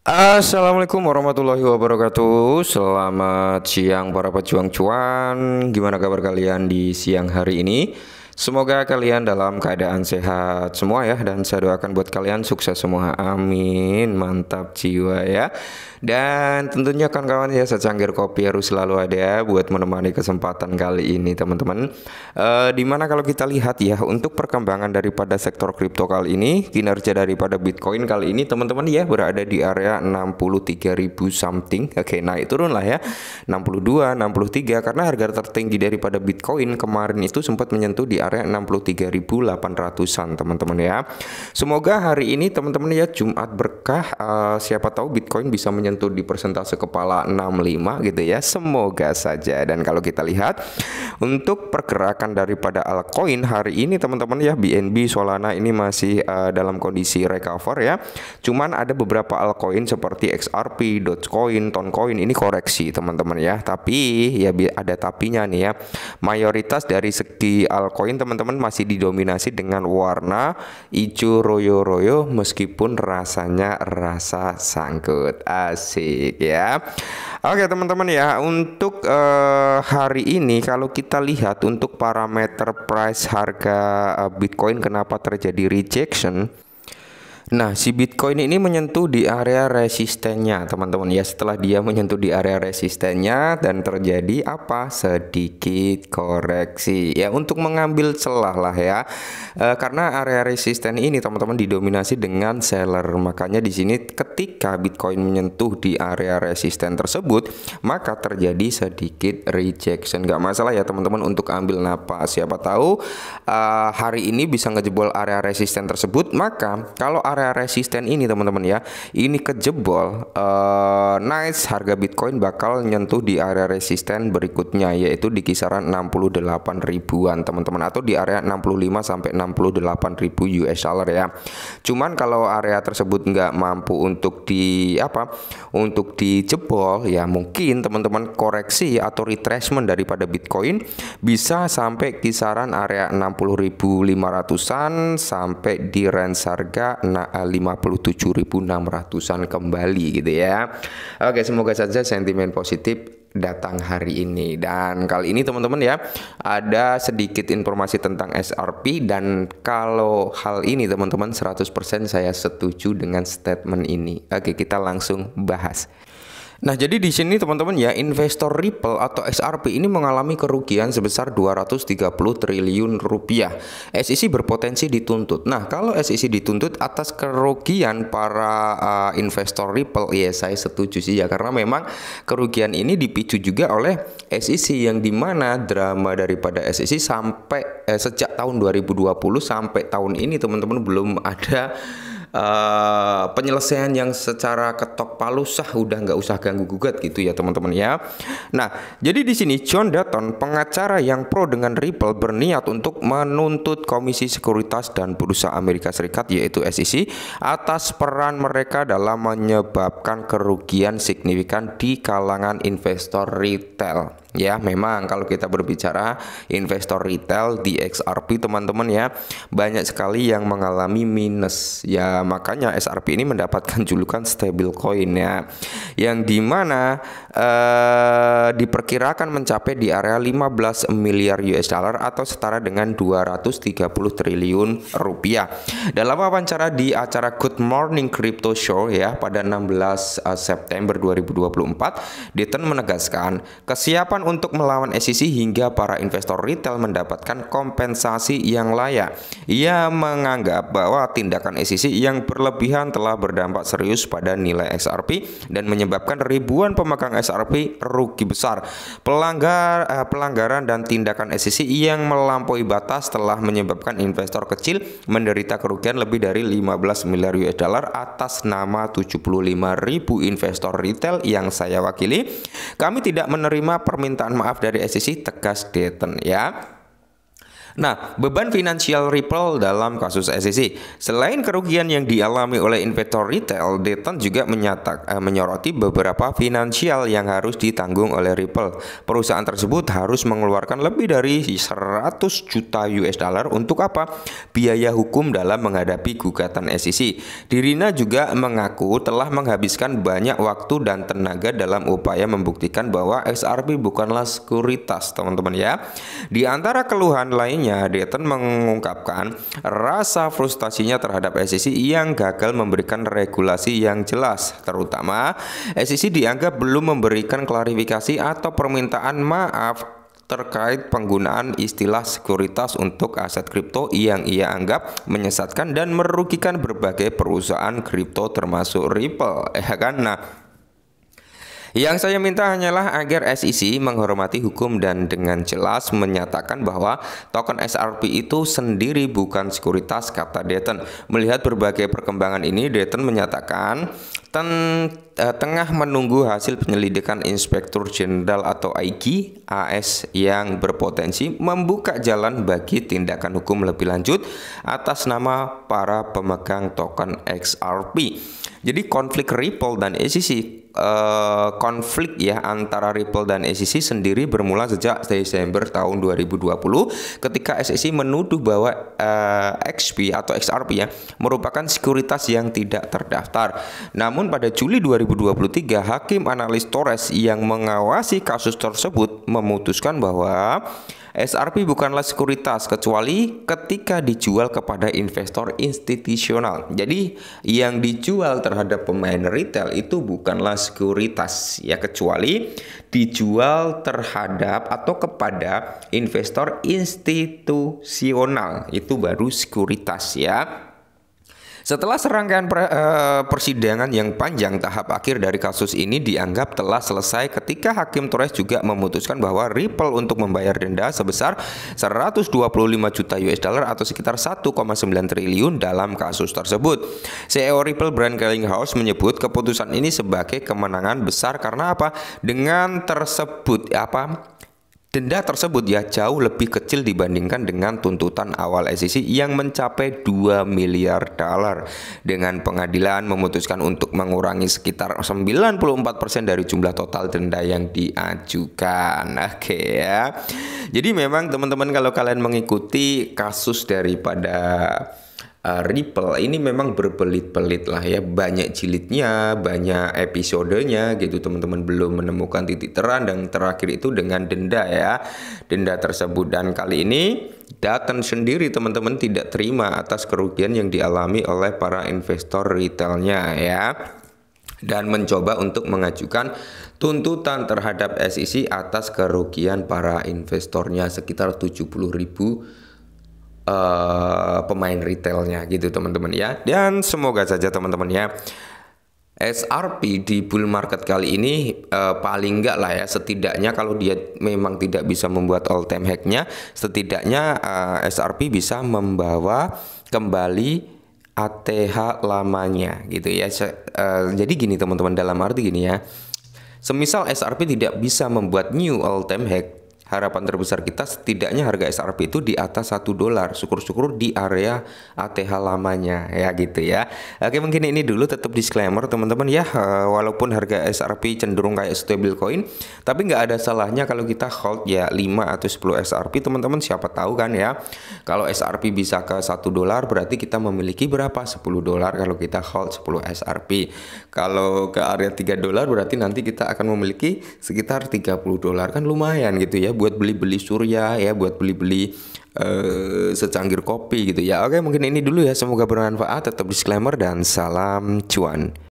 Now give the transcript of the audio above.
Assalamualaikum warahmatullahi wabarakatuh. Selamat siang para pejuang cuan. Gimana kabar kalian di siang hari ini? Semoga kalian dalam keadaan sehat semua ya. Dan saya doakan buat kalian sukses semua. Amin. Mantap jiwa ya. Dan tentunya kawan-kawan ya, secangkir kopi harus selalu ada buat menemani kesempatan kali ini teman-teman. Dimana kalau kita lihat ya, untuk perkembangan daripada sektor kripto kali ini, kinerja daripada Bitcoin kali ini teman-teman ya berada di area 63.000 something. Oke, naik turun lah ya, 62, 63, karena harga tertinggi daripada Bitcoin kemarin itu sempat menyentuh di area 63.800-an teman-teman ya. Semoga hari ini teman-teman ya Jumat berkah, siapa tahu Bitcoin bisa menyentuh di persentase kepala 65 gitu ya. Semoga saja. Dan kalau kita lihat untuk pergerakan daripada altcoin hari ini teman-teman ya, BNB, Solana ini masih dalam kondisi recover ya. Cuman ada beberapa altcoin seperti XRP, Dogecoin, Toncoin ini koreksi teman-teman ya. Tapi ya ada tapinya nih ya. Mayoritas dari segi altcoin teman-teman masih didominasi dengan warna hijau royo-royo, meskipun rasanya rasa sangkut. Asik ya. Oke teman-teman ya, untuk hari ini kalau kita lihat untuk parameter price harga Bitcoin kenapa terjadi rejection. Nah, si Bitcoin ini menyentuh di area resistennya, teman-teman ya. Setelah dia menyentuh di area resistennya dan terjadi apa? Sedikit koreksi. Ya, untuk mengambil celah lah ya. Karena area resisten ini teman-teman didominasi dengan seller. Makanya di sini ketika Bitcoin menyentuh di area resisten tersebut, maka terjadi sedikit rejection. Gak masalah ya teman-teman untuk ambil napas. Siapa tahu hari ini bisa ngejebol area resisten tersebut. Maka kalau area resisten ini teman-teman ya, ini kejebol, nice, harga Bitcoin bakal nyentuh di area resisten berikutnya, yaitu di kisaran 68 ribuan teman-teman, atau di area 65 sampai 68 ribu US dollar ya. Cuman kalau area tersebut nggak mampu untuk untuk dijebol ya, mungkin teman-teman koreksi atau retracement daripada Bitcoin bisa sampai kisaran area 60.500-an sampai di range harga 57.600-an kembali gitu ya. Oke, semoga saja sentimen positif datang hari ini. Dan kali ini teman-teman ya, ada sedikit informasi tentang XRP, dan kalau hal ini teman-teman 100% saya setuju dengan statement ini. Oke, kita langsung bahas. Nah, jadi di sini teman-teman ya, investor Ripple atau XRP ini mengalami kerugian sebesar 230 triliun rupiah. SEC berpotensi dituntut. Nah, kalau SEC dituntut atas kerugian para investor Ripple, ya saya setuju sih ya, karena memang kerugian ini dipicu juga oleh SEC, yang dimana drama daripada SEC sampai sejak tahun 2020 sampai tahun ini teman-teman belum ada penyelesaian yang secara ketok palu, sah, udah nggak usah ganggu gugat gitu ya teman-teman ya. Nah, jadi di sini John Dutton, pengacara yang pro dengan Ripple, berniat untuk menuntut Komisi Sekuritas dan Bursa Amerika Serikat yaitu SEC atas peran mereka dalam menyebabkan kerugian signifikan di kalangan investor retail. Ya, memang kalau kita berbicara investor retail di XRP teman-teman ya, banyak sekali yang mengalami minus ya. Makanya XRP ini mendapatkan julukan stablecoin ya, yang dimana diperkirakan mencapai di area 15 miliar US dollar atau setara dengan 230 triliun rupiah. Dalam wawancara di acara Good Morning Crypto Show ya pada 16 September 2024, Dutton menegaskan kesiapan untuk melawan SEC hingga para investor retail mendapatkan kompensasi yang layak. Ia menganggap bahwa tindakan SEC yang berlebihan telah berdampak serius pada nilai XRP dan menyebabkan ribuan pemegang XRP rugi besar. Pelanggaran dan tindakan SEC yang melampaui batas telah menyebabkan investor kecil menderita kerugian lebih dari 15 miliar US dollar atas nama 75.000 investor retail yang saya wakili. Kami tidak menerima permintaan maaf dari SEC, tegas Dutton ya. Nah, beban finansial Ripple dalam kasus SEC. Selain kerugian yang dialami oleh investor retail, Dayton juga menyoroti beberapa finansial yang harus ditanggung oleh Ripple. Perusahaan tersebut harus mengeluarkan lebih dari 100 juta US dollar untuk apa? Biaya hukum dalam menghadapi gugatan SEC. Dirina juga mengaku telah menghabiskan banyak waktu dan tenaga dalam upaya membuktikan bahwa XRP bukanlah sekuritas, teman-teman ya. Di antara keluhan lainnya, Dayton mengungkapkan rasa frustasinya terhadap SEC yang gagal memberikan regulasi yang jelas. Terutama, SEC dianggap belum memberikan klarifikasi atau permintaan maaf terkait penggunaan istilah sekuritas untuk aset kripto yang ia anggap menyesatkan dan merugikan berbagai perusahaan kripto termasuk Ripple. Nah, yang saya minta hanyalah agar SEC menghormati hukum dan dengan jelas menyatakan bahwa token XRP itu sendiri bukan sekuritas, kata Dayton. Melihat berbagai perkembangan ini, Dayton menyatakan tengah menunggu hasil penyelidikan Inspektur Jenderal atau IG AS yang berpotensi membuka jalan bagi tindakan hukum lebih lanjut atas nama para pemegang token XRP. Jadi konflik Ripple dan SEC konflik ya antara Ripple dan SEC sendiri bermula sejak Desember tahun 2020 ketika SEC menuduh bahwa XP atau XRP ya merupakan sekuritas yang tidak terdaftar. Namun pada Juli 2023 hakim analis Torres yang mengawasi kasus tersebut memutuskan bahwa XRP bukanlah sekuritas kecuali ketika dijual kepada investor institusional. Jadi yang dijual terhadap pemain retail itu bukanlah sekuritas ya, kecuali dijual terhadap atau kepada investor institusional, itu baru sekuritas ya. Setelah serangkaian persidangan yang panjang, tahap akhir dari kasus ini dianggap telah selesai ketika Hakim Torres juga memutuskan bahwa Ripple untuk membayar denda sebesar 125 juta US dollar atau sekitar 1,9 triliun dalam kasus tersebut. CEO Ripple Brian Kellinghaus menyebut keputusan ini sebagai kemenangan besar karena apa? Dengan tersebut denda tersebut ya jauh lebih kecil dibandingkan dengan tuntutan awal SEC yang mencapai 2 miliar dolar. Dengan pengadilan memutuskan untuk mengurangi sekitar 94% dari jumlah total denda yang diajukan. Oke ya. Jadi memang teman-teman kalau kalian mengikuti kasus daripada Ripple ini memang berbelit-belit lah ya, banyak jilidnya, banyak episodenya gitu teman-teman, belum menemukan titik terang dan terakhir itu dengan denda ya, denda tersebut. Dan kali ini Dayton sendiri teman-teman tidak terima atas kerugian yang dialami oleh para investor retailnya ya, dan mencoba untuk mengajukan tuntutan terhadap SEC atas kerugian para investornya sekitar 70.000 pemain retailnya gitu teman-teman ya. Dan semoga saja teman-teman ya XRP di bull market kali ini paling enggak lah ya, setidaknya kalau dia memang tidak bisa membuat all time high-nya, setidaknya XRP bisa membawa kembali ATH lamanya gitu ya. Jadi gini teman-teman, dalam arti gini ya, semisal XRP tidak bisa membuat new all time high, harapan terbesar kita setidaknya harga XRP itu di atas $1. Syukur-syukur di area ATH lamanya ya gitu ya. Oke, mungkin ini dulu, tetap disclaimer teman-teman ya. Walaupun harga XRP cenderung kayak stablecoin, tapi nggak ada salahnya kalau kita hold ya 5 atau 10 XRP teman-teman. Siapa tahu kan ya, kalau XRP bisa ke $1 berarti kita memiliki berapa? $10 kalau kita hold 10 XRP. Kalau ke area $3 berarti nanti kita akan memiliki sekitar $30, kan lumayan gitu ya, buat beli-beli surya ya, buat beli-beli secangkir kopi gitu ya. Oke, mungkin ini dulu ya, semoga bermanfaat. Tetap disclaimer dan salam cuan.